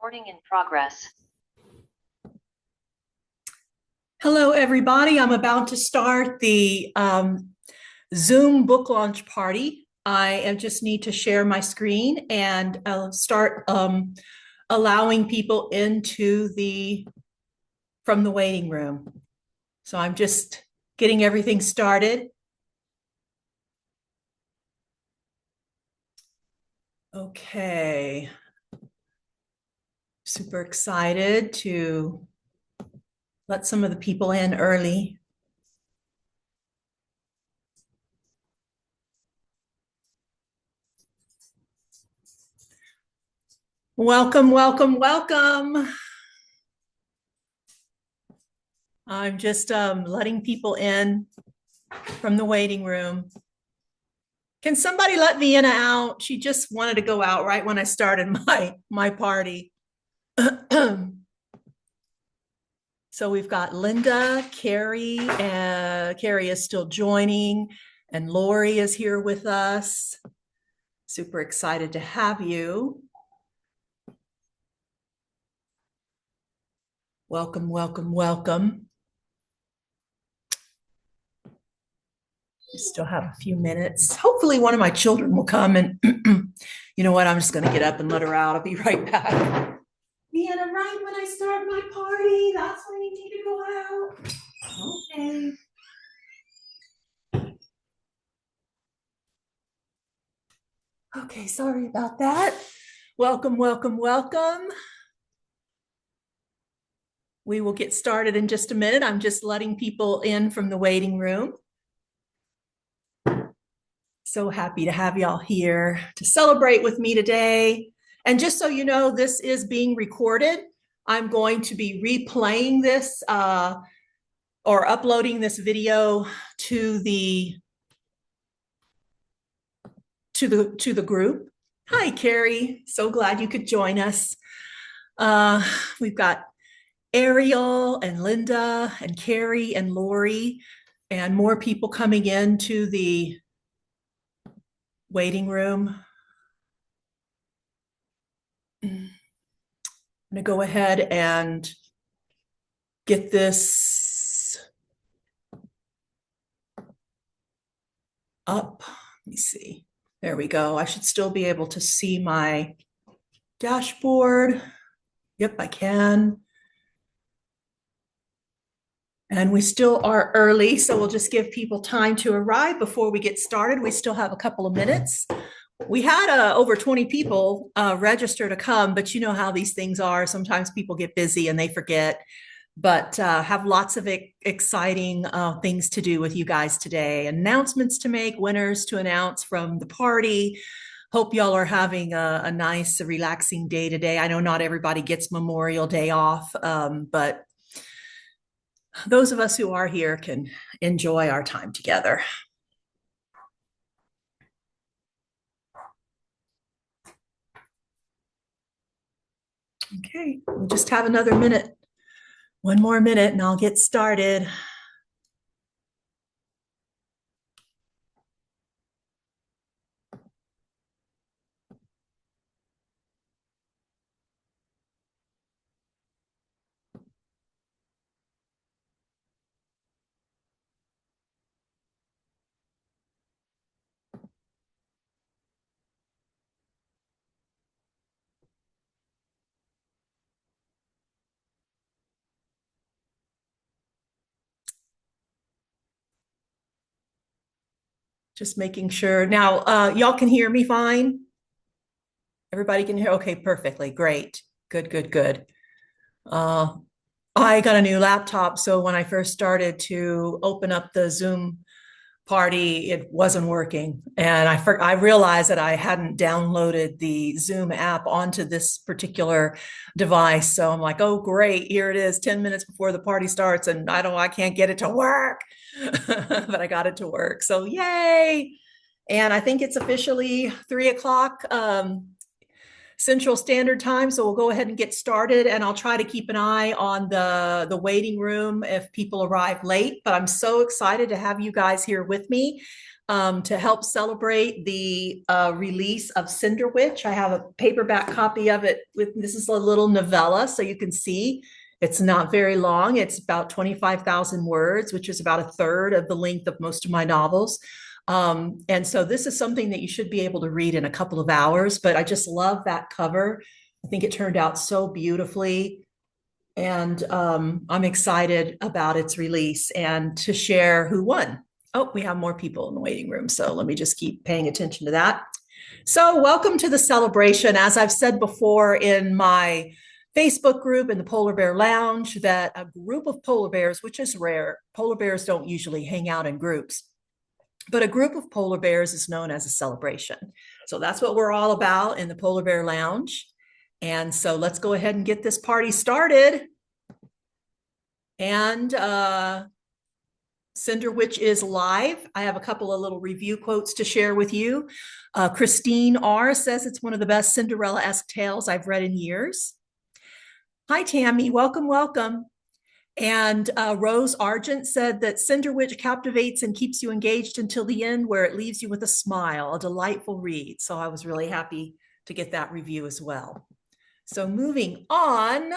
Recording in progress. Hello, everybody. I'm about to start the Zoom book launch party. I just need to share my screen and start allowing people from the waiting room. So I'm just getting everything started. Okay. Super excited to let some of the people in early. Welcome, welcome, welcome. I'm just letting people in from the waiting room. Can somebody let Vienna out? She just wanted to go out right when I started my party. So we've got Linda, Carrie, and Carrie is still joining, and Lori is here with us. Super excited to have you. Welcome, welcome, welcome. We still have a few minutes. Hopefully one of my children will come and you know what? I'm just going to get up and let her out. I'll be right back. Vienna, right when I start my party, that's when you need to go out. Okay. Okay, sorry about that. Welcome, welcome, welcome. We will get started in just a minute. I'm just letting people in from the waiting room. So happy to have y'all here to celebrate with me today. And just so you know, this is being recorded. I'm going to be replaying this or uploading this video to the group. Hi, Carrie. So glad you could join us. We've got Ariel and Linda and Carrie and Lori and more people coming into the waiting room. I'm going to go ahead and get this up. Let me see. There we go. I should still be able to see my dashboard. Yep, I can. And we still are early, so we'll just give people time to arrive before we get started. We still have a couple of minutes. We had over 20 people register to come, but you know how these things are. Sometimes people get busy and they forget, but have lots of exciting things to do with you guys today. Announcements to make, winners to announce from the party. Hope y'all are having a nice, relaxing day today. I know not everybody gets Memorial Day off, but those of us who are here can enjoy our time together. Okay, we'll just have another minute. One more minute and I'll get started. Just making sure. Now, y'all can hear me fine? Everybody can hear? Okay, perfectly. Great. Good, good, good. I got a new laptop, so when I first started to open up the Zoom party, it wasn't working. And I realized that I hadn't downloaded the Zoom app onto this particular device. So I'm like, oh, great. Here it is 10 minutes before the party starts. And I can't get it to work, but I got it to work. So yay. And I think it's officially 3:00 Central Standard Time. So we'll go ahead and get started, and I'll try to keep an eye on the waiting room if people arrive late. But I'm so excited to have you guys here with me. to help celebrate the release of Cinderwitch. I have a paperback copy of it. This is a little novella, so you can see it's not very long. It's about 25,000 words, which is about a third of the length of most of my novels. And so this is something that you should be able to read in a couple of hours, but I just love that cover. I think it turned out so beautifully. And I'm excited about its release and to share who won. Oh, we have more people in the waiting room, so let me just keep paying attention to that. So welcome to the celebration. As I've said before in my Facebook group in the Polar Bear Lounge, that a group of polar bears, which is rare, polar bears don't usually hang out in groups, but a group of polar bears is known as a celebration. So that's what we're all about in the Polar Bear Lounge. And so let's go ahead and get this party started. And Cinderwitch is live. I have a couple of little review quotes to share with you. Christine R. says it's one of the best Cinderella-esque tales I've read in years. Hi, Tammy. Welcome, welcome. And Rose Argent said that Cinderwitch captivates and keeps you engaged until the end, where it leaves you with a smile, a delightful read. So I was really happy to get that review as well. So moving on,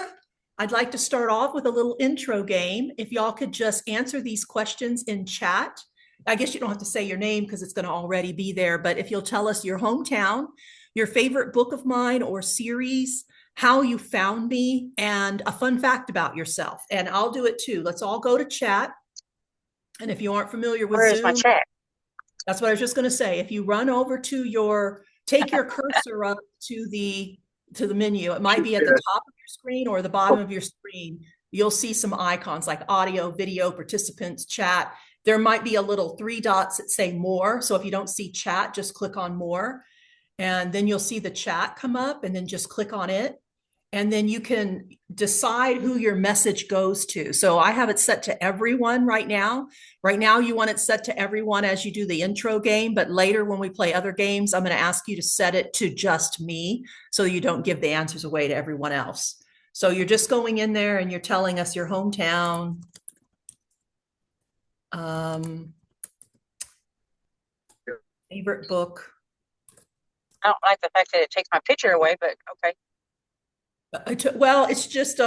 I'd like to start off with a little intro game. If y'all could just answer these questions in chat. I guess you don't have to say your name because it's going to already be there, but if you'll tell us your hometown, your favorite book of mine or series, how you found me, and a fun fact about yourself. And I'll do it too. Let's all go to chat. And if you aren't familiar with Where is Zoom, my chat? that's what I was just going to say. If you run over to take your cursor up to the menu, it might be at the top of your screen or the bottom of your screen. You'll see some icons like audio, video, participants, chat. There might be a little 3 dots that say more. So if you don't see chat, just click on more. And then you'll see the chat come up, and then just click on it. And then you can decide who your message goes to. So I have it set to everyone right now. Right now, you want it set to everyone as you do the intro game, but later when we play other games, I'm going to ask you to set it to just me so you don't give the answers away to everyone else. So you're just going in there and you're telling us your hometown. Favorite book. I don't like the fact that it takes my picture away, but okay. Well, it's just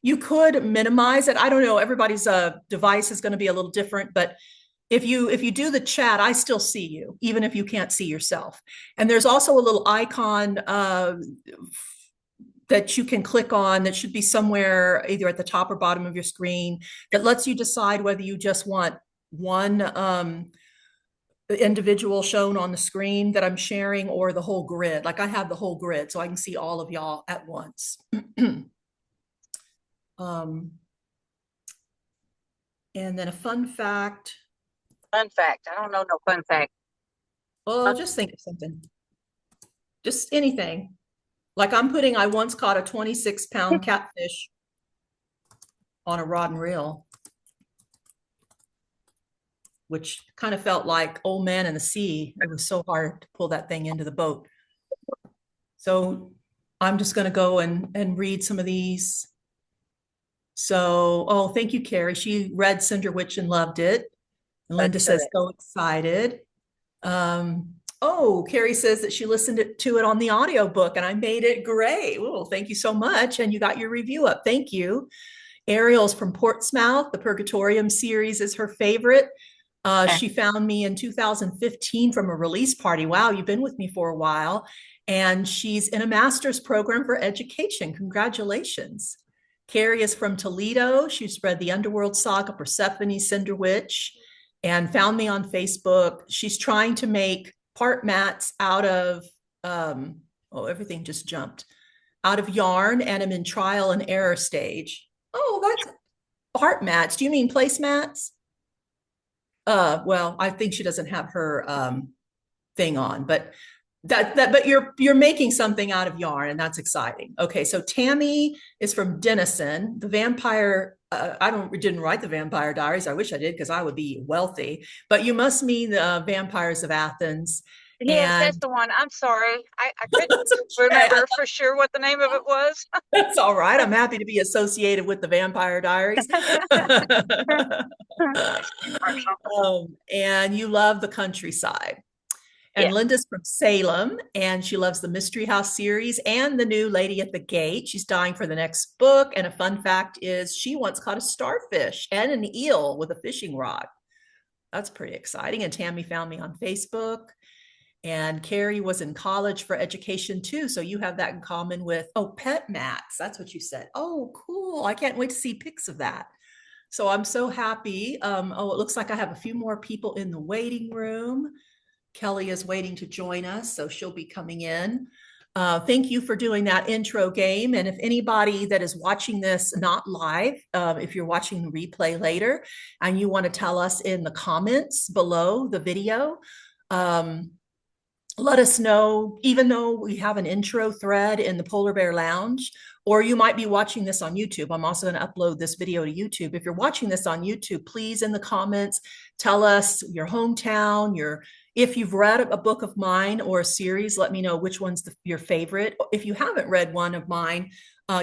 you could minimize it. I don't know. Everybody's device is going to be a little different, but if you do the chat, I still see you, even if you can't see yourself. And there's also a little icon that you can click on that should be somewhere either at the top or bottom of your screen that lets you decide whether you just want one individual shown on the screen that I'm sharing or the whole grid. Like I have the whole grid so I can see all of y'all at once. And then a fun fact. Fun fact. I don't know no fun fact. Well, just think of something. Just anything. Like I once caught a 26-pound catfish on a rod and reel, which kind of felt like Old Man in the Sea. It was so hard to pull that thing into the boat. So I'm just going to go and read some of these. So, oh, thank you, Carrie. She read Cinderwitch and loved it. And Linda says, so excited. Oh, Carrie says that she listened to it on the audiobook and I made it great. Oh, thank you so much. And you got your review up. Thank you. Ariel's from Portsmouth. The Purgatorium series is her favorite. She found me in 2015 from a release party. Wow, you've been with me for a while. And she's in a master's program for education. Congratulations. Carrie is from Toledo. She's read the Underworld Saga, Persephone, Cinderwitch, and found me on Facebook. She's trying to make part mats out of, everything just jumped, out of yarn, and I'm in trial and error stage. Oh, that's part mats. Do you mean placemats? Well, I think she doesn't have her thing on, but but you're making something out of yarn, and that's exciting. Okay, so Tammy is from Denison. The vampire. Didn't write the Vampire Diaries. I wish I did because I would be wealthy. But you must mean the Vampires of Athens. Yes, that's And the one. I'm sorry. I couldn't that's okay. remember for sure what the name of it was. That's all right. I'm happy to be associated with the Vampire Diaries. Marshall. And you love the countryside. And Yes. Linda's from Salem, and she loves the Mystery House series and the new Lady at the Gate. She's dying for the next book. And a fun fact is she once caught a starfish and an eel with a fishing rod. That's pretty exciting. And Tammy found me on Facebook. And Carrie was in college for education too. So you have that in common with, oh, pet mats. That's what you said. Oh, cool. I can't wait to see pics of that. So I'm so happy. Oh, it looks like I have a few more people in the waiting room. Kelly is waiting to join us, so she'll be coming in. Thank you for doing that intro game. And if anybody that is watching this not live, if you're watching the replay later and you want to tell us in the comments below the video, let us know, even though we have an intro thread in the Polar Bear Lounge, or you might be watching this on YouTube. I'm also going to upload this video to YouTube. If you're watching this on YouTube, please in the comments, tell us your hometown, if you've read a book of mine or a series, let me know which one's your favorite. If you haven't read one of mine,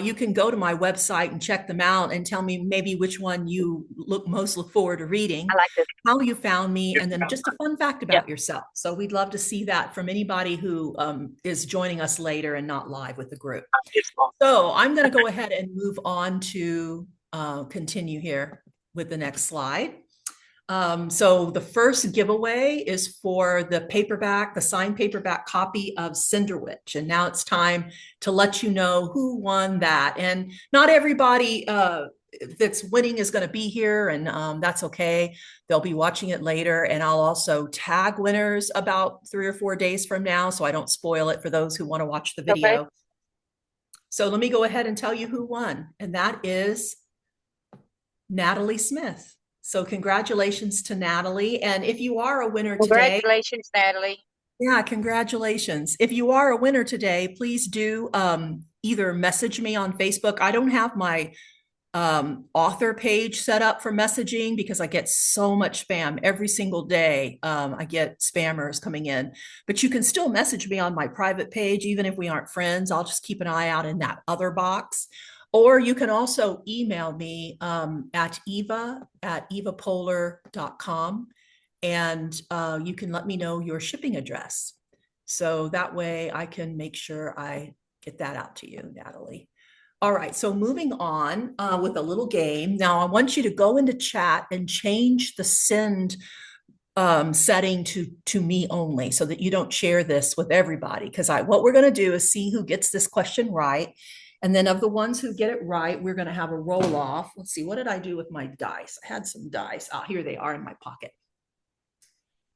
you can go to my website and check them out and tell me maybe which one you most look forward to reading, I like this. how you found me, and then just a fun fact Yep. about yourself. So we'd love to see that from anybody who is joining us later and not live with the group. So I'm going to go ahead and move on to continue here with the next slide. So the first giveaway is for the paperback, the signed paperback copy of Cinderwitch. And now it's time to let you know who won that. And not everybody that's winning is going to be here, and that's okay. They'll be watching it later. And I'll also tag winners about 3 or 4 days from now, so I don't spoil it for those who want to watch the video. Okay. So let me go ahead and tell you who won. And that is Natalie Smith. So congratulations to Natalie. And if you are a winner today, Congratulations, Natalie. yeah, congratulations. If you are a winner today, please do either message me on Facebook. I don't have my author page set up for messaging because I get so much spam every single day. I get spammers coming in, but you can still message me on my private page, even if we aren't friends. I'll just keep an eye out in that other box. Or you can also email me at eva@evapohler.com, and you can let me know your shipping address. So that way I can make sure I get that out to you, Natalie. All right, so moving on with a little game. Now I want you to go into chat and change the send setting to me only so that you don't share this with everybody. Because what we're going to do is see who gets this question right. And then of the ones who get it right, we're going to have a roll off. Let's see, what did I do with my dice? I had some dice. Oh, here they are in my pocket.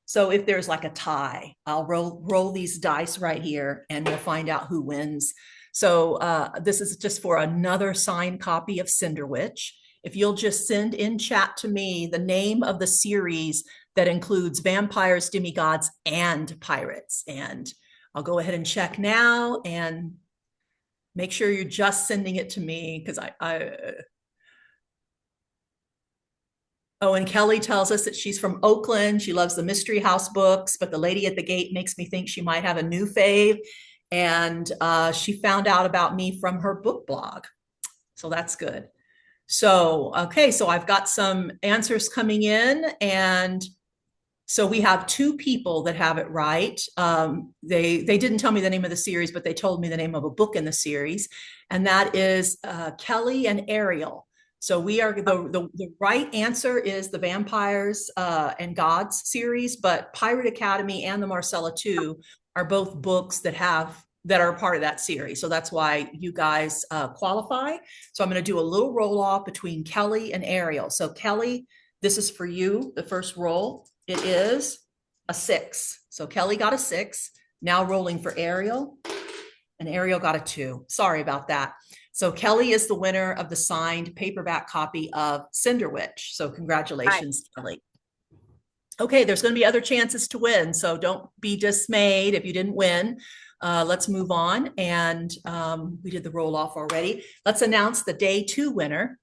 So if there's like a tie, I'll roll these dice right here and we'll find out who wins. So this is just for another signed copy of Cinderwitch. If you'll just send in chat to me the name of the series that includes vampires, demigods, and pirates. And I'll go ahead and check now and make sure you're just sending it to me because Oh, and Kelly tells us that she's from Oakland. She loves the Mystery House books, but the Lady at the Gate makes me think she might have a new fave. And she found out about me from her book blog. So that's good. So, okay, so I've got some answers coming in, and so we have 2 people that have it right. They didn't tell me the name of the series, but they told me the name of a book in the series, and that is Kelly and Ariel. So we are the right answer is the Vampires and Gods series, but Pirate Academy and the Marcella 2 are both books that are part of that series. So that's why you guys qualify. So I'm going to do a little roll off between Kelly and Ariel. So Kelly, this is for you, the first roll. It is a 6. So Kelly got a 6. Now rolling for Ariel, and Ariel got a 2. Sorry about that. So Kelly is the winner of the signed paperback copy of Cinderwitch. So congratulations, Kelly. Okay, there's going to be other chances to win, so don't be dismayed if you didn't win. Let's move on, and we did the roll off already. Let's announce the day 2 winner.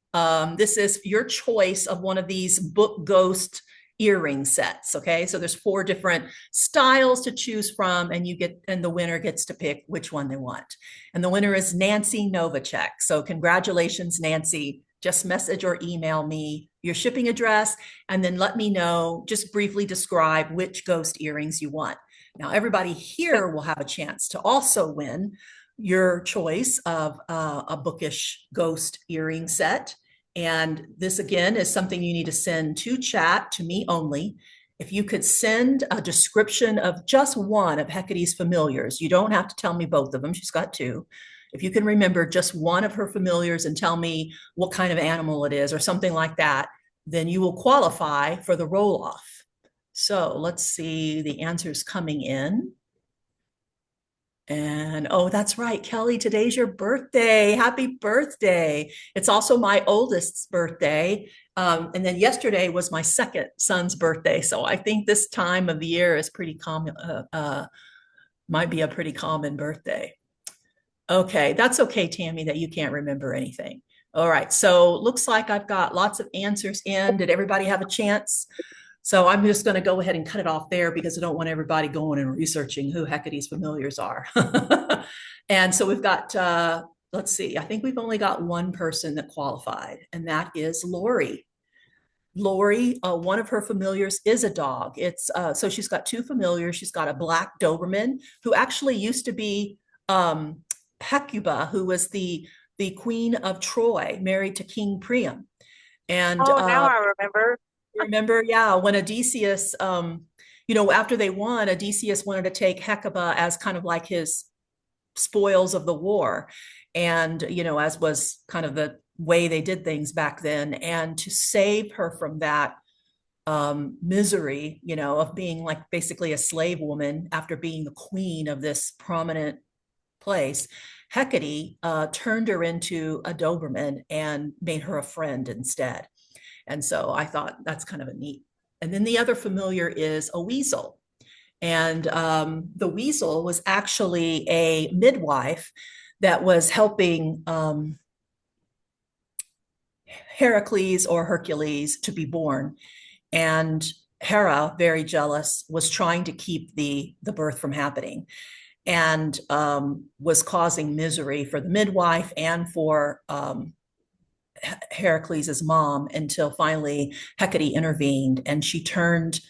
This is your choice of one of these book ghost earring sets. Okay, so there's 4 different styles to choose from, and the winner gets to pick which one they want. And the winner is Nancy Novacek. So congratulations, Nancy. Just message or email me your shipping address, and then let me know, just briefly describe which ghost earrings you want. Now, everybody here will have a chance to also win your choice of a bookish ghost earring set. And this, again, is something you need to send to chat to me only. If you could send a description of just one of Hecate's familiars, you don't have to tell me both of them. She's got 2. If you can remember just one of her familiars and tell me what kind of animal it is or something like that, then you will qualify for the roll off. So let's see the answers coming in. And oh, that's right, Kelly, today's your birthday. Happy birthday. It's also my oldest's birthday. And then yesterday was my second son's birthday. So I think this time of the year is pretty common, might be a pretty common birthday. Okay, that's okay, Tammy, that you can't remember anything. All right, so looks like I've got lots of answers in. Did everybody have a chance? So I'm just going to go ahead and cut it off there because I don't want everybody going and researching who Hecate's familiars are. And so we've got, let's see, I think we've only got one person that qualified, and that is Lori. Lori, one of her familiars is a dog. It's so she's got 2 familiars. She's got a black Doberman who actually used to be Hecuba, who was the queen of Troy, married to King Priam. And Oh, now I remember. remember, yeah, when Odysseus, after they won, Odysseus wanted to take Hecuba as kind of like his spoils of the war. And, as was kind of the way they did things back then. And to save her from that misery, of being like basically a slave woman after being the queen of this prominent place, Hecate turned her into a Doberman and made her a friend instead. And so I thought that's kind of a neat. And then the other familiar is a weasel. And the weasel was actually a midwife that was helping Heracles or Hercules to be born. And Hera, very jealous, was trying to keep the birth from happening, and was causing misery for the midwife and for Heracles's mom, until finally Hecate intervened and she turned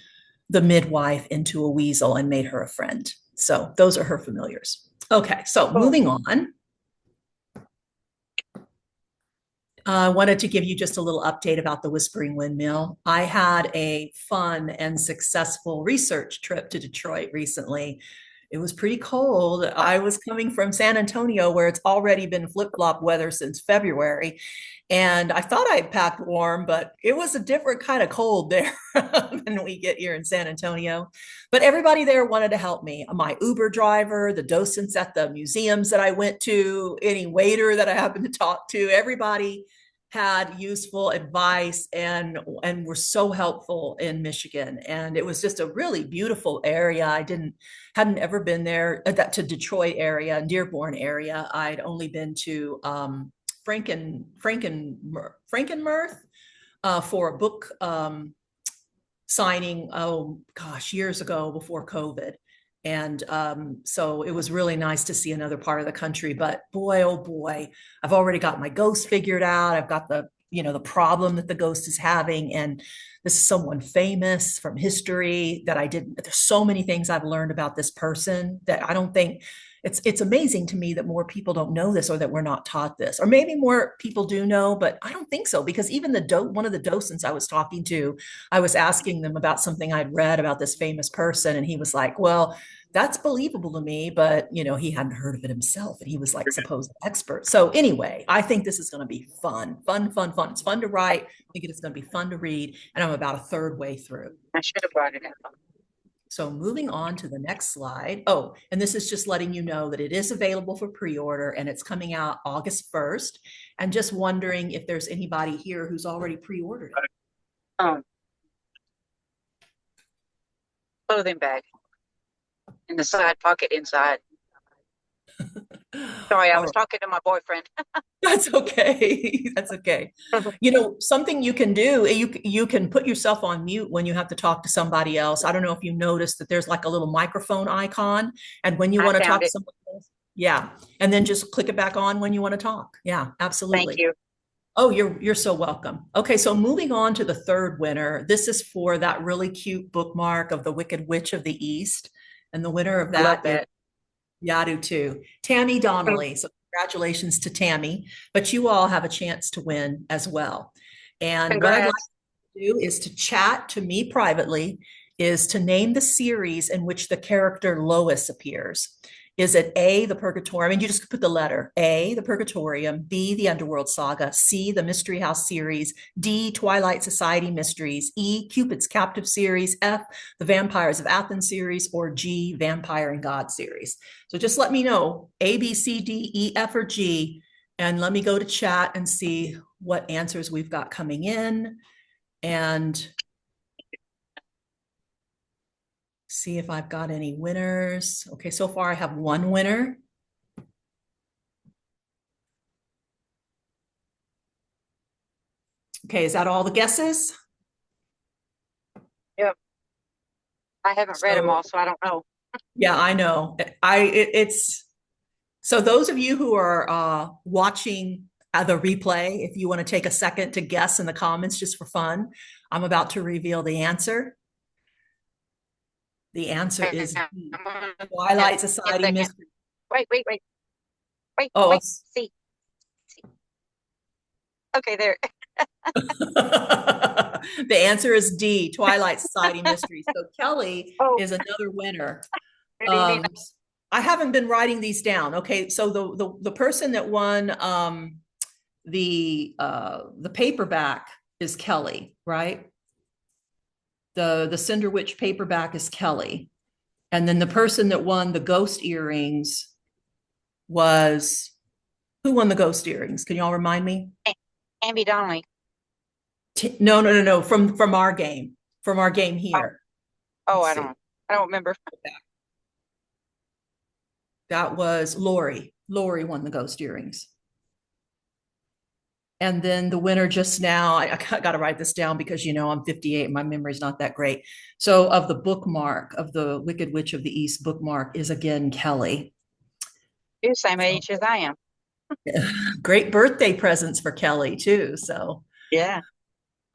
the midwife into a weasel and made her a friend. So those are her familiars. Okay, so Oh, moving on. I wanted to give you just a little update about the Whispering Windmill. I had a fun and successful research trip to Detroit recently. It was pretty cold. I was coming from San Antonio, where it's already been flip-flop weather since February. And I thought I'd packed warm, but it was a different kind of cold there than we get here in San Antonio. But everybody there wanted to help me. My Uber driver, the docents at the museums that I went to, any waiter that I happened to talk to, everybody had useful advice and were so helpful in Michigan. And it was just a really beautiful area. I hadn't ever been there, to Detroit area and Dearborn area. I'd only been to Frankenmuth for a book signing, oh gosh, years ago before COVID. And so it was really nice to see another part of the country. But boy, oh boy, I've already got my ghost figured out. I've got the problem that the ghost is having. And this is someone famous from history that I didn't, there's so many things I've learned about this person that I don't think, it's amazing to me that more people don't know this, or that we're not taught this, or maybe more people do know, but I don't think so, because even one of the docents I was talking to, I was asking them about something I'd read about this famous person, and he was like, well, that's believable to me, but he hadn't heard of it himself, and he was like supposed expert. So anyway, I think this is going to be fun. It's fun to write. I think it's going to be fun to read, and I'm about a third way through. I should have brought it up. So moving on to the next slide. Oh, and this is just letting you know that it is available for pre-order, and it's coming out August 1st. And just wondering if there's anybody here who's already pre-ordered it. Clothing bag in the side pocket inside. Sorry, I All was right. talking to my boyfriend. That's okay. That's okay. You know, something you can do, you can put yourself on mute when you have to talk to somebody else. I don't know if you noticed that there's like a little microphone icon, and when you I want to talk found to it. somebody else, yeah, and then just click it back on when you want to talk. Yeah, Thank absolutely. you. Oh, you're so welcome. Okay, so moving on to the third winner. This is for that really cute bookmark of the Wicked Witch of the East, and the winner of I love that is that. yeah, I do too. Tammy Donnelly. So congratulations to Tammy, but you all have a chance to win as well. And what I'd like Congrats. to do is to chat to me privately, is to name the series in which the character Lois appears. Is it A, the Purgatorium? And you just put the letter A, the Purgatorium, B, the Underworld Saga, C, the Mystery House series, D, Twilight Society Mysteries, E, Cupid's Captive series, F, the Vampires of Athens series, or G, Vampire and God series. So just let me know A, B, C, D, E, F, or G, and let me go to chat and see what answers we've got coming in and see if I've got any winners. Okay, so far I have one winner. Okay, is that all the guesses? Yep. I haven't read them So all, so I don't know. yeah, I know. It's so those of you who are watching the replay, if you want to take a second to guess in the comments just for fun, I'm about to reveal the answer. The answer Okay, is B, I'm gonna guess. Twilight Give Society a second. Mystery. Oh, Wait. See. Okay, there. the answer is D, Twilight Society Mysteries. So Kelly Oh, is another winner. good evening. Um, I haven't been writing these down. Okay, so the person that won the paperback is Kelly, right? The Cinderwitch paperback is Kelly. And then the person that won the ghost earrings was who won the ghost earrings? Can you all remind me? Ambi Donnelly. No, no, no, no. From our game Oh, here. oh, Let's I see. don't. I don't remember. That was Lori. Lori won the ghost earrings. And then the winner just now, I got to write this down because, you know, I'm 58 and my memory's not that great. So, of the bookmark of the Wicked Witch of the East bookmark is again Kelly. You're the same So, age as I am. great birthday presents for Kelly, too. So, Yeah.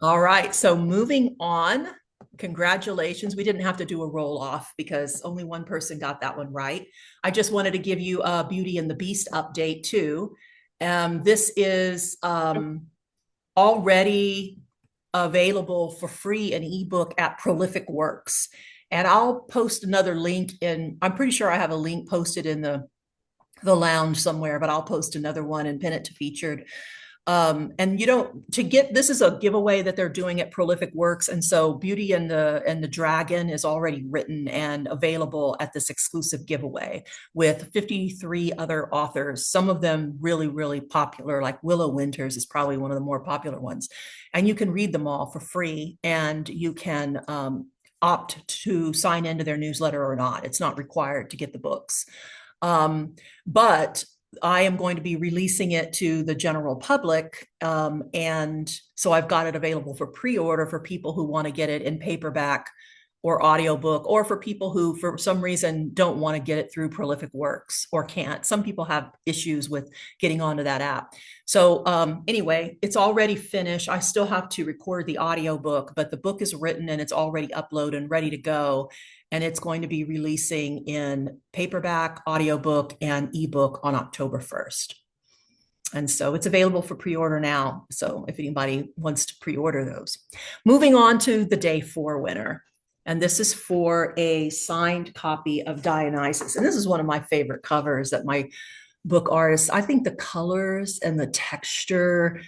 all right. So, moving on. Congratulations. We didn't have to do a roll off because only one person got that one right. I just wanted to give you a Beauty and the Beast update, too. This is already available for free an ebook at Prolific Works. And I'll post another link in, I'm pretty sure I have a link posted in the lounge somewhere, but I'll post another one and pin it to featured. And you don't to get this is a giveaway that they're doing at Prolific Works, and so Beauty and the Dragon is already written and available at this exclusive giveaway with 53 other authors. Some of them really popular, like Willow Winters is probably one of the more popular ones, and you can read them all for free, and you can opt to sign into their newsletter or not. It's not required to get the books. But I am going to be releasing it to the general public. And so I've got it available for pre-order for people who want to get it in paperback or audiobook, or for people who, for some reason, don't want to get it through Prolific Works or can't. Some people have issues with getting onto that app. So anyway, it's already finished. I still have to record the audiobook, but the book is written and it's already uploaded and ready to go. And it's going to be releasing in paperback, audiobook, and ebook on October 1st. And so it's available for pre-order now. So if anybody wants to pre-order those. Moving on to the day 4 winner. And this is for a signed copy of Dionysus. And this is one of my favorite covers that my book artists, I think the colors and the texture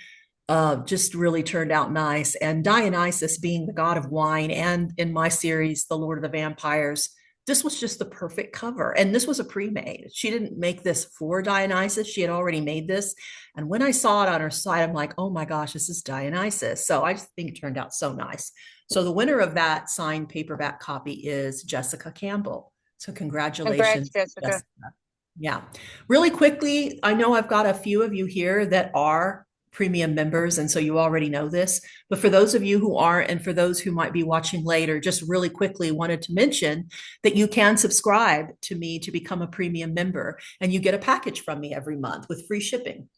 just really turned out nice. And Dionysus being the god of wine, and in my series, The Lord of the Vampires, this was just the perfect cover. And this was a pre-made. She didn't make this for Dionysus. She had already made this. And when I saw it on her site, I'm like, oh my gosh, this is Dionysus. So I just think it turned out so nice. So the winner of that signed paperback copy is Jessica Campbell. So Congrats, congratulations, Jessica. Jessica. Yeah. Really quickly, I know I've got a few of you here that are premium members, and so you already know this. But for those of you who aren't, and for those who might be watching later, just really quickly wanted to mention that you can subscribe to me to become a premium member, and you get a package from me every month with free shipping,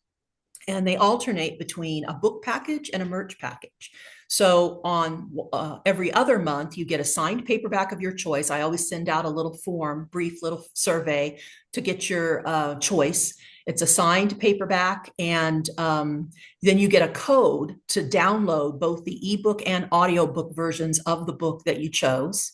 and they alternate between a book package and a merch package. So on every other month, you get a signed paperback of your choice. I always send out a little form, brief little survey to get your choice. It's a signed paperback, and then you get a code to download both the ebook and audiobook versions of the book that you chose.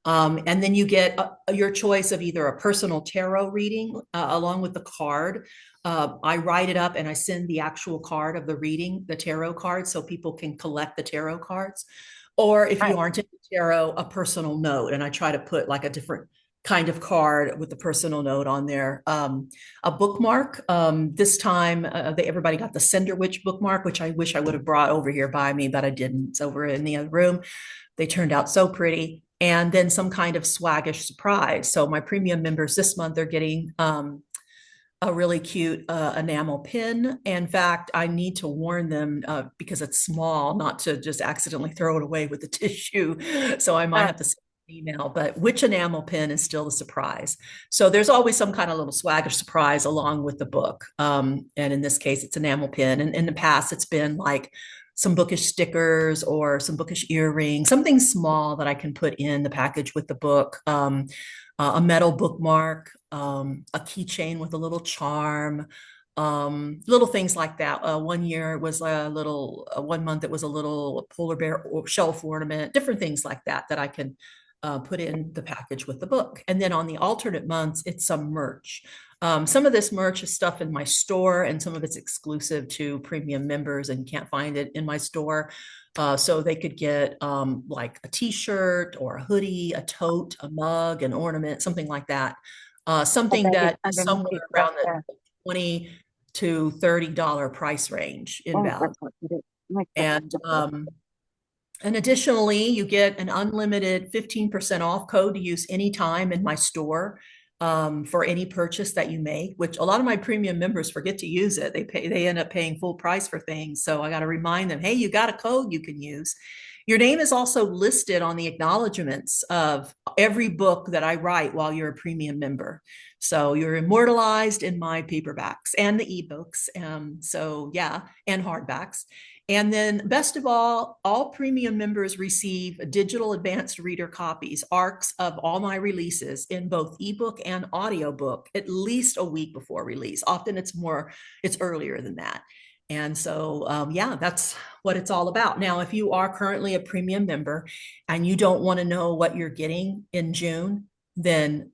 And then you get your choice of either a personal tarot reading along with the card. I write it up and I send the actual card of the reading, the tarot card, so people can collect the tarot cards. Or if you Right. aren't into tarot, a personal note. And I try to put like a different kind of card with the personal note on there. A bookmark. This time, everybody got the Cinderwitch bookmark, which I wish I would have brought over here by me, but I didn't. It's over in the other room. They turned out so pretty. And then some kind of swaggish surprise. So my premium members this month are getting a really cute enamel pin. In fact, I need to warn them because it's small, not to just accidentally throw it away with the tissue. So I might Uh, have to send an email, but which enamel pin is still the surprise. So there's always some kind of little swagger surprise along with the book. And in this case, it's enamel pin. And in the past, it's been like some bookish stickers or some bookish earrings, something small that I can put in the package with the book. A metal bookmark, a keychain with a little charm, little things like that. One year it was a little, one month it was a little polar bear shelf ornament, different things like that that I can put in the package with the book. And then on the alternate months, it's some merch. Some of this merch is stuff in my store, and some of it's exclusive to premium members and can't find it in my store. So they could get like a t-shirt or a hoodie, a tote, a mug, an ornament, something like that. I Something bet it's that is underneath your somewhere stuff around the there. 20 to $30 price range in Oh, value. that's what it is. Like that. And additionally, you get an unlimited 15% off code to use anytime in my store for any purchase that you make, which a lot of my premium members forget to use it. They end up paying full price for things. So I got to remind them, hey, you got a code you can use. Your name is also listed on the acknowledgments of every book that I write while you're a premium member. So you're immortalized in my paperbacks and the ebooks. So yeah, and hardbacks. And then, best of all premium members receive digital advanced reader copies, ARCs of all my releases in both ebook and audiobook, at least a week before release. Often it's earlier than that. And so, yeah, that's what it's all about. Now, if you are currently a premium member and you don't want to know what you're getting in June, then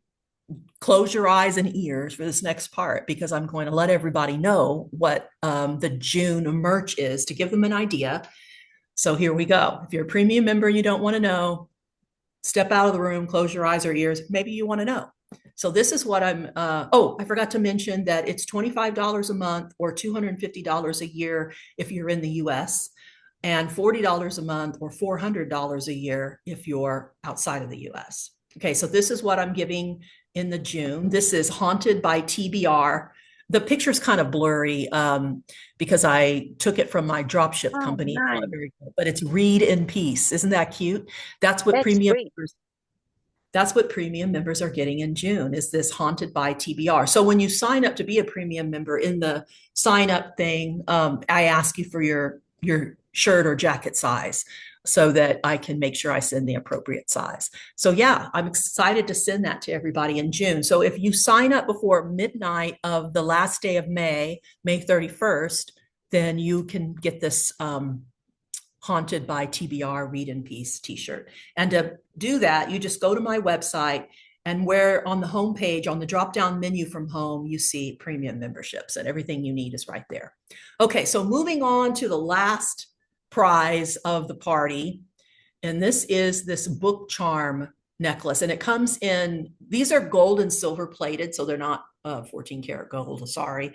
close your eyes and ears for this next part because I'm going to let everybody know what the June merch is to give them an idea. So here we go. If you're a premium member and you don't want to know, step out of the room, close your eyes or ears. Maybe you want to know. So this is what oh, I forgot to mention that it's $25 a month or $250 a year if you're in the US, and $40 a month or $400 a year if you're outside of the US. Okay, so this is what I'm giving in the June. This is Haunted by TBR. The picture's kind of blurry because I took it from my dropship Oh, company. It's not nice. very good, but it's Read in Peace. Isn't that cute? That's what That's premium sweet. members that's what premium members are getting in June is this Haunted by TBR. So when you sign up to be a premium member in the sign up thing, I ask you for your shirt or jacket size so that I can make sure I send the appropriate size. So yeah, I'm excited to send that to everybody in June. So if you sign up before midnight of the last day of May 31st, then you can get this Haunted by TBR Read in Peace t-shirt. And to do that, you just go to my website, and where on the home page, on the drop-down menu from home, you see premium memberships, and everything you need is right there. Okay, so moving on to the last prize of the party. And this is this book charm necklace. And it comes in, these are gold and silver plated, so they're not 14 karat gold, sorry.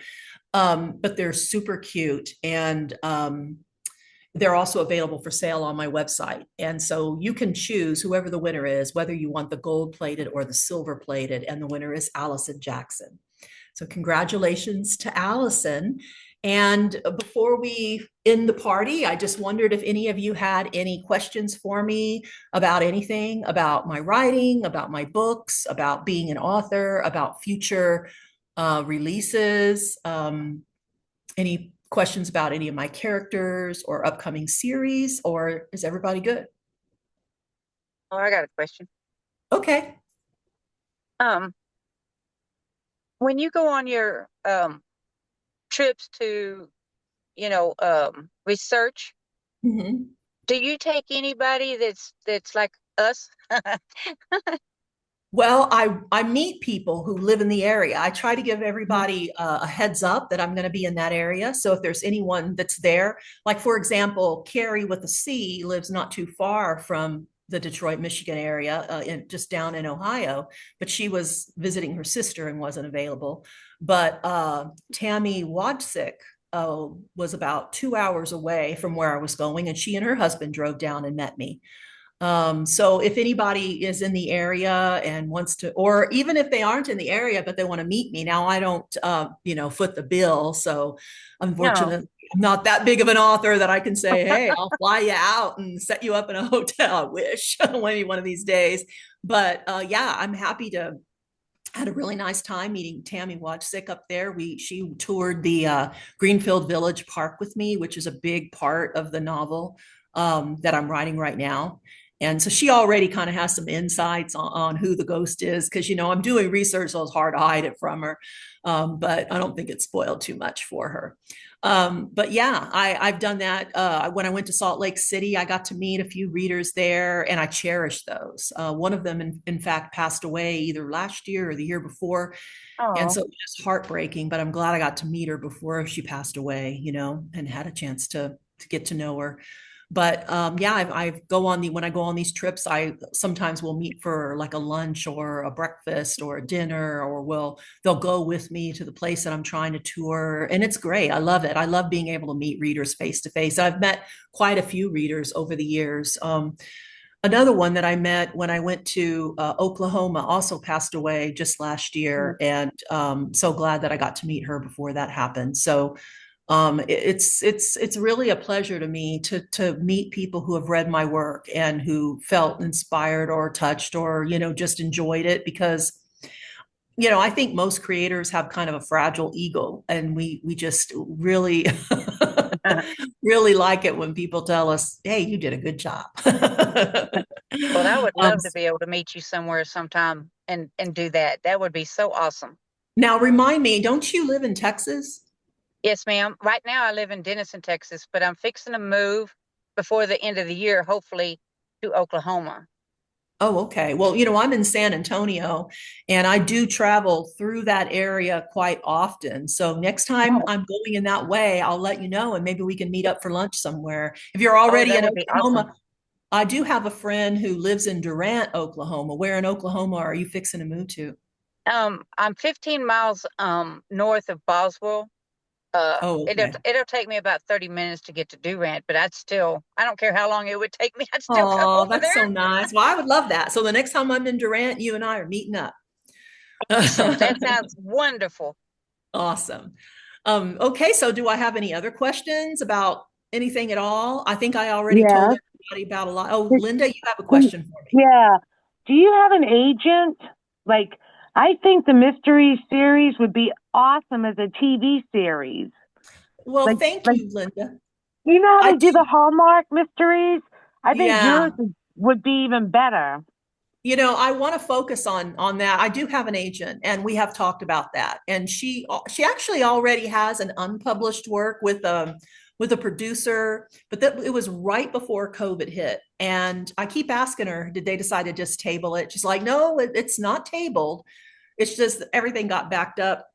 But they're super cute. And they're also available for sale on my website. And so you can choose whoever the winner is, whether you want the gold plated or the silver plated, and the winner is Allison Jackson. So congratulations to Allison. And before we end the party, I just wondered if any of you had any questions for me about anything, about my writing, about my books, about being an author, about future releases. Any questions about any of my characters or upcoming series, or is everybody good? Oh, I got a question. Okay. Um, when you go on your trips to, research, Mhm. do you take anybody that's like us? Well, I meet people who live in the area. I try to give Mhm. everybody a heads up that I'm going to be in that area. So if there's anyone that's there, like for example, Carrie with a C lives not too far from the Detroit, Michigan area, just down in Ohio, but she was visiting her sister and wasn't available. But Tammy Wadsick was about 2 hours away from where I was going, and she and her husband drove down and met me. So if anybody is in the area and wants to, or even if they aren't in the area, but they want to meet me, now I don't, foot the bill. So No. unfortunately, I'm not that big of an author that I can say, hey, I'll fly you out and set you up in a hotel. I wish maybe one of these days. But yeah, I'm happy to. Had a really nice time meeting Tammy Wojcik up there. She toured the Greenfield Village Park with me, which is a big part of the novel that I'm writing right now. And so she already kind of has some insights on who the ghost is because, I'm doing research, so it's hard to hide it from her. But I don't think it spoiled too much for her. But yeah, I've done that. When I went to Salt Lake City, I got to meet a few readers there, and I cherish those. One of them, in fact, passed away either last year or the year before. And Oh, so it was just heartbreaking, but I'm glad I got to meet her before she passed away, and had a chance to get to know her. But yeah, I go on when I go on these trips, I sometimes will meet for like a lunch or a breakfast or a dinner, or they'll go with me to the place that I'm trying to tour. And it's great. I love it. I love being able to meet readers face to face. I've met quite a few readers over the years. Another one that I met when I went to Oklahoma also passed away just last mm. year, and so glad that I got to meet her before that happened. So it's really a pleasure to me to meet people who have read my work and who felt inspired or touched or just enjoyed it because I think most creators have kind of a fragile ego, and we just really really like it when people tell us, "Hey, you did a good job." Well, I would um, love to be able to meet you somewhere sometime and do that. That would be so awesome. Now, remind me, don't you live in Texas? Yes, ma'am. Right now, I live in Denison, Texas, but I'm fixing to move before the end of the year, hopefully to Oklahoma. Oh, okay. Well, I'm in San Antonio and I do travel through that area quite often. So next time Oh, I'm going in that way, I'll let you know and maybe we can meet up for lunch somewhere. If you're oh, already that in would be awesome. Oklahoma, I do have a friend who lives in Durant, Oklahoma. Where in Oklahoma are you fixing to move to? I'm 15 miles north of Boswell. Oh, okay. It'll take me about 30 minutes to get to Durant, but I don't care how long it would take me. I'd still come Oh, over that's there. so nice. Well, I would love that. So the next time I'm in Durant, you and I are meeting up. Awesome. That sounds wonderful. Awesome. Okay, so do I have any other questions about anything at all? I think I already told Yes. everybody about a lot. Oh, Linda, you have a Do- question for me. Yeah. Do you have an agent? Like, I think the mystery series would be awesome as a TV series. Well, Like, thank like you, Linda. you know how I they do do. the Hallmark mysteries? I think Yeah. yours would be even better. I want to focus on that. I do have an agent, and we have talked about that. And she actually already has an unpublished work with a producer, but that it was right before COVID hit. And I keep asking her, did they decide to just table it? She's like, no, it's not tabled. It's just everything got backed up.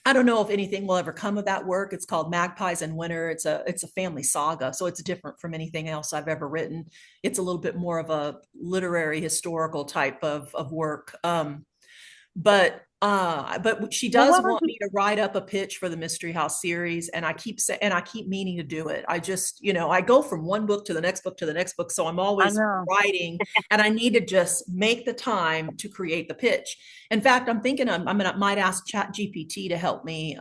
I don't know if anything will ever come of that work. It's called Magpies in Winter. It's a family saga, so it's different from anything else I've ever written. It's a little bit more of a literary historical type of work. But But she Well, does why don't want you? me to write up a pitch for the Mystery House series, and I keep meaning to do it. I just, I go from one book to the next book to the next book, so I'm I always know. writing, and I need to just make the time to create the pitch. In fact, I'm thinking I'm gonna might ask Chat GPT to help me.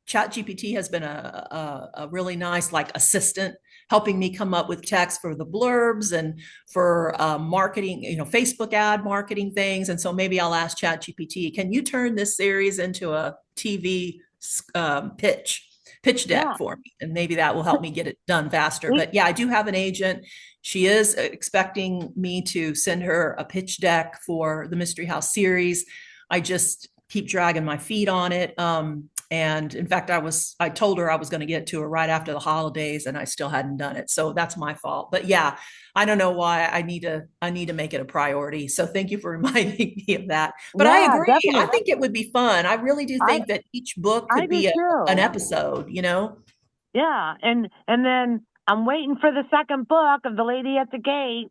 Chat GPT has been a really nice like assistant helping me come up with text for the blurbs and for marketing, Facebook ad marketing things. And so maybe I'll ask ChatGPT, can you turn this series into a TV pitch deck Yeah. for me? And maybe that will help me get it done faster. But yeah, I do have an agent. She is expecting me to send her a pitch deck for the Mystery House series. I just keep dragging my feet on it. And in fact, I told her I was going to get to her right after the holidays and I still hadn't done it. So that's my fault. But yeah, I don't know why I need to make it a priority. So thank you for reminding me of that. But I Yeah, agree. I definitely. think it would be fun. I really do I think that each book I could do be an too. episode. Yeah, and then I'm waiting for the second book of The Lady at the Gate.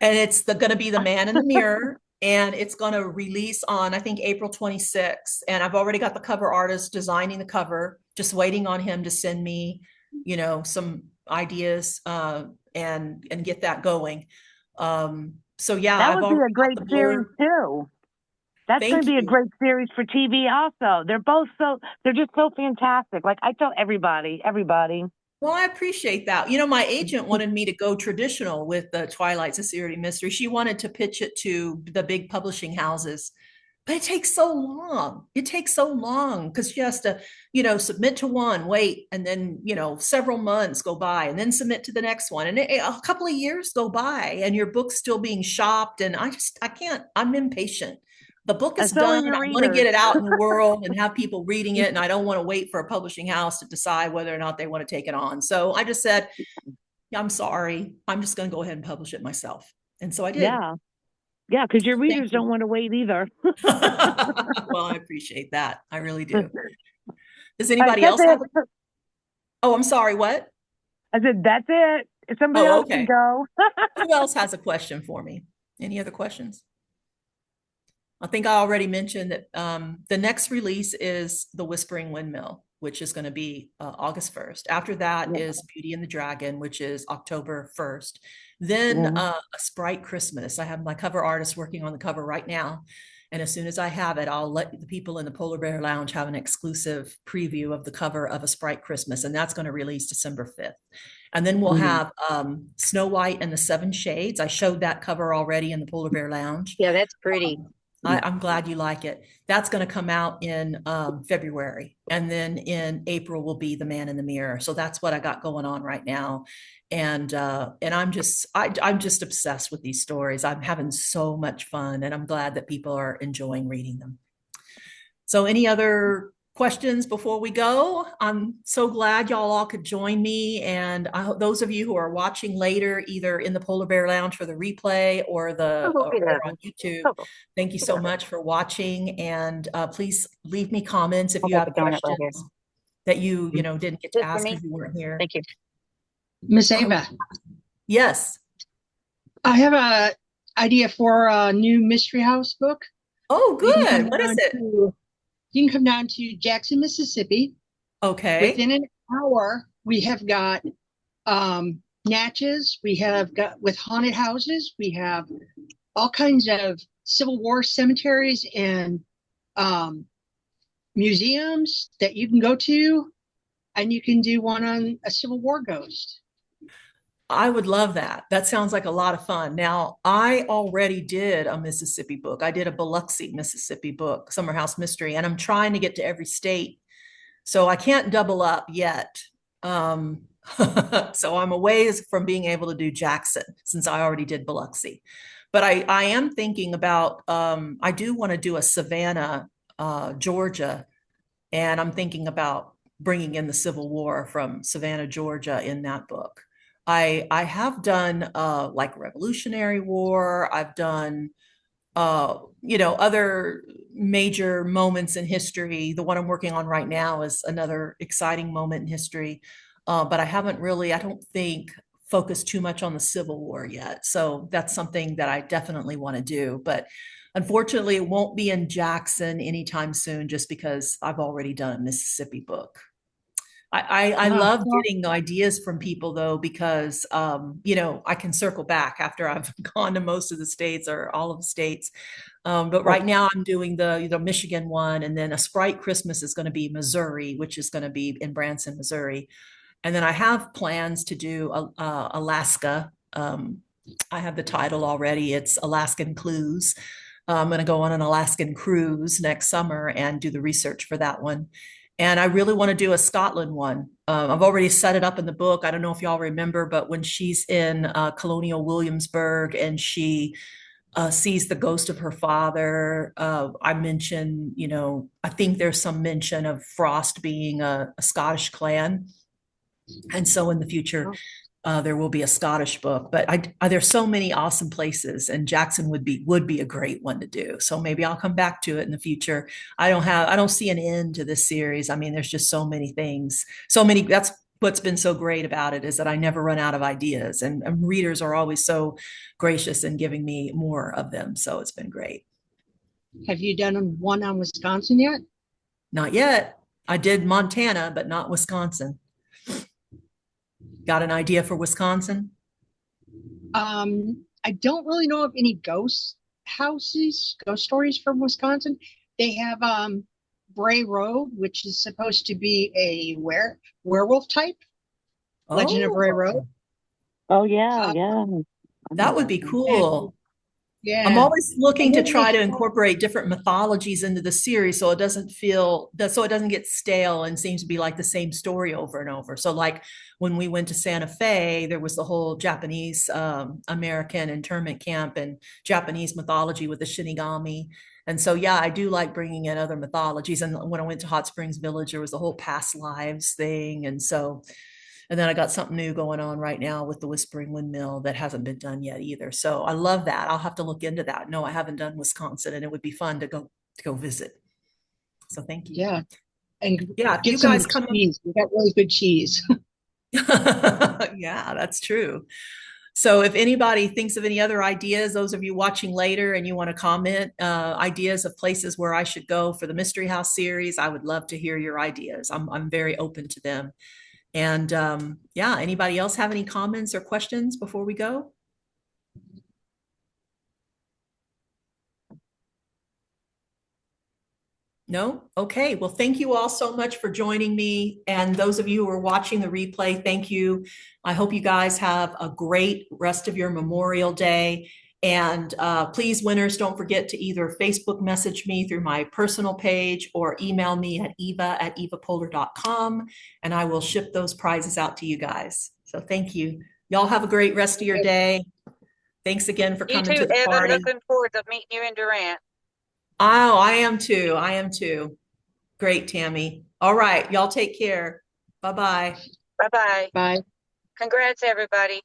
And it's going to be The Man in the Mirror. And it's going to release on, I think, April 26th. And I've already got the cover artist designing the cover, just waiting on him to send me, some ideas and get that going. So yeah, That I've would be already a got great the series blurb. too. That's going Thank to be a you. great series for TV also. They're just so fantastic. Like I tell everybody. Well, I appreciate that. My agent wanted me to go traditional with the Twilight Society mystery. She wanted to pitch it to the big publishing houses, but it takes so long. It takes so long because she has to, submit to one, wait, and then, several months go by and then submit to the next one. And a couple of years go by and your book's still being shopped. And I can't, I'm impatient. The book And is so are done. your I want to get readers. it out in the world and have people reading it. And I don't want to wait for a publishing house to decide whether or not they want to take it on. So I just said, yeah, I'm sorry. I'm just going to go ahead and publish it myself. And so I did. Yeah. Yeah, because your Thank readers you. don't want to wait either. Well, I appreciate that. I really do. Does I anybody said else have? that. Oh, I'm sorry. What? I said, that's it. Somebody Oh, else can okay. go. Who else has a question for me? Any other questions? I think I already mentioned that the next release is The Whispering Windmill, which is going to be August 1st. After that Yeah. is Beauty and the Dragon, which is October 1st. Then Yeah. A Sprite Christmas. I have my cover artist working on the cover right now. And as soon as I have it, I'll let the people in the Polar Bear Lounge have an exclusive preview of the cover of A Sprite Christmas. And that's going to release December 5th. And then we'll Mhm. have Snow White and the Seven Shades. I showed that cover already in the Polar Bear Lounge. Yeah, that's pretty. I'm glad you like it. That's going to come out in February. And then in April will be The Man in the Mirror. So that's what I got going on right now. And I'm just obsessed with these stories. I'm having so much fun and I'm glad that people are enjoying reading them. So any other questions before we go? I'm so glad y'all all could join me. And I hope those of you who are watching later, either in the Polar Bear Lounge for the replay or or on YouTube, thank you so much for watching. And please leave me comments if I'll you make a have donut right here. questions that you didn't get to This for ask me? because you weren't here. Thank you. Miss Ava, Yes. I have a idea for a new Mystery House book. Oh, You can come good. What is down it? you can come down to Jackson, Mississippi. Okay. Within an hour, we have got Natchez. We have got with haunted houses. We have all kinds of Civil War cemeteries and museums that you can go to, and you can do one on a Civil War ghost. I would love that. That sounds like a lot of fun. Now, I already did a Mississippi book. I did a Biloxi, Mississippi book, Summer House Mystery, and I'm trying to get to every state. So I can't double up yet. So I'm a ways from being able to do Jackson since I already did Biloxi. But I am thinking about, I do want to do a Savannah, Georgia, and I'm thinking about bringing in the Civil War from Savannah, Georgia in that book. I have done like Revolutionary War. I've done other major moments in history. The one I'm working on right now is another exciting moment in history. But I haven't really, I don't think, focused too much on the Civil War yet. So that's something that I definitely want to do. But Unfortunately, it won't be in Jackson anytime soon, just because I've already done a Mississippi book. I love Well, getting ideas from people though, because I can circle back after I've gone to most of the states or all of the states. But right now I'm doing the Michigan one, and then a Sprite Christmas is going to be Missouri, which is going to be in Branson, Missouri. And then I have plans to do Alaska. I have the title already. It's Alaskan Clues. I'm going to go on an Alaskan cruise next summer and do the research for that one. And I really want to do a Scotland one. I've already set it up in the book. I don't know if y'all remember, but when she's in Colonial Williamsburg and she sees the ghost of her father, I mentioned, I think there's some mention of Frost being a Scottish clan. And so in the future, there will be a Scottish book. But there's so many awesome places, and Jackson would be a great one to do. So maybe I'll come back to it in the future. I don't see an end to this series. I mean, there's just so many things, so many. That's what's been so great about it, is that I never run out of ideas, and readers are always so gracious in giving me more of them. So it's been great. have you done one on Wisconsin yet? Not yet. I did Montana, but not Wisconsin. Got an idea for Wisconsin? I don't really know of any ghost stories from Wisconsin. They have Bray Road, which is supposed to be a werewolf type. Legend of Bray Road. Oh yeah, Uh, yeah. That would be cool. Yeah. I'm always looking to And then try they to have- incorporate different mythologies into the series, so it doesn't get stale and seems to be like the same story over and over. So like when we went to Santa Fe, there was the whole Japanese American internment camp and Japanese mythology with the Shinigami. And so, yeah, I do like bringing in other mythologies. And when I went to Hot Springs Village, there was the whole past lives thing. And then I got something new going on right now with the Whispering Windmill that hasn't been done yet either. So I love that. I'll have to look into that. No, I haven't done Wisconsin, and it would be fun to go visit. So thank you. Yeah. And Yeah, if get you some guys come. cheese. We got really good cheese. Yeah, that's true. So if anybody thinks of any other ideas, those of you watching later and you want to comment ideas of places where I should go for the Mystery House series, I would love to hear your ideas. I'm very open to them. And yeah, anybody else have any comments or questions before we go? No? Okay. Well, thank you all so much for joining me. And those of you who are watching the replay, thank you. I hope you guys have a great rest of your Memorial Day. And please, winners, don't forget to either Facebook message me through my personal page or email me at eva@evapohler.com, and I will ship those prizes out to you guys. So thank you. Y'all have a great rest of your day. Thanks again for You coming too, to the Evan. party. Looking forward to meeting you in Durant. Oh, I am too. I am too. Great, Tammy. All right. Y'all take care. Bye-bye. Bye bye. Bye. Congrats, everybody.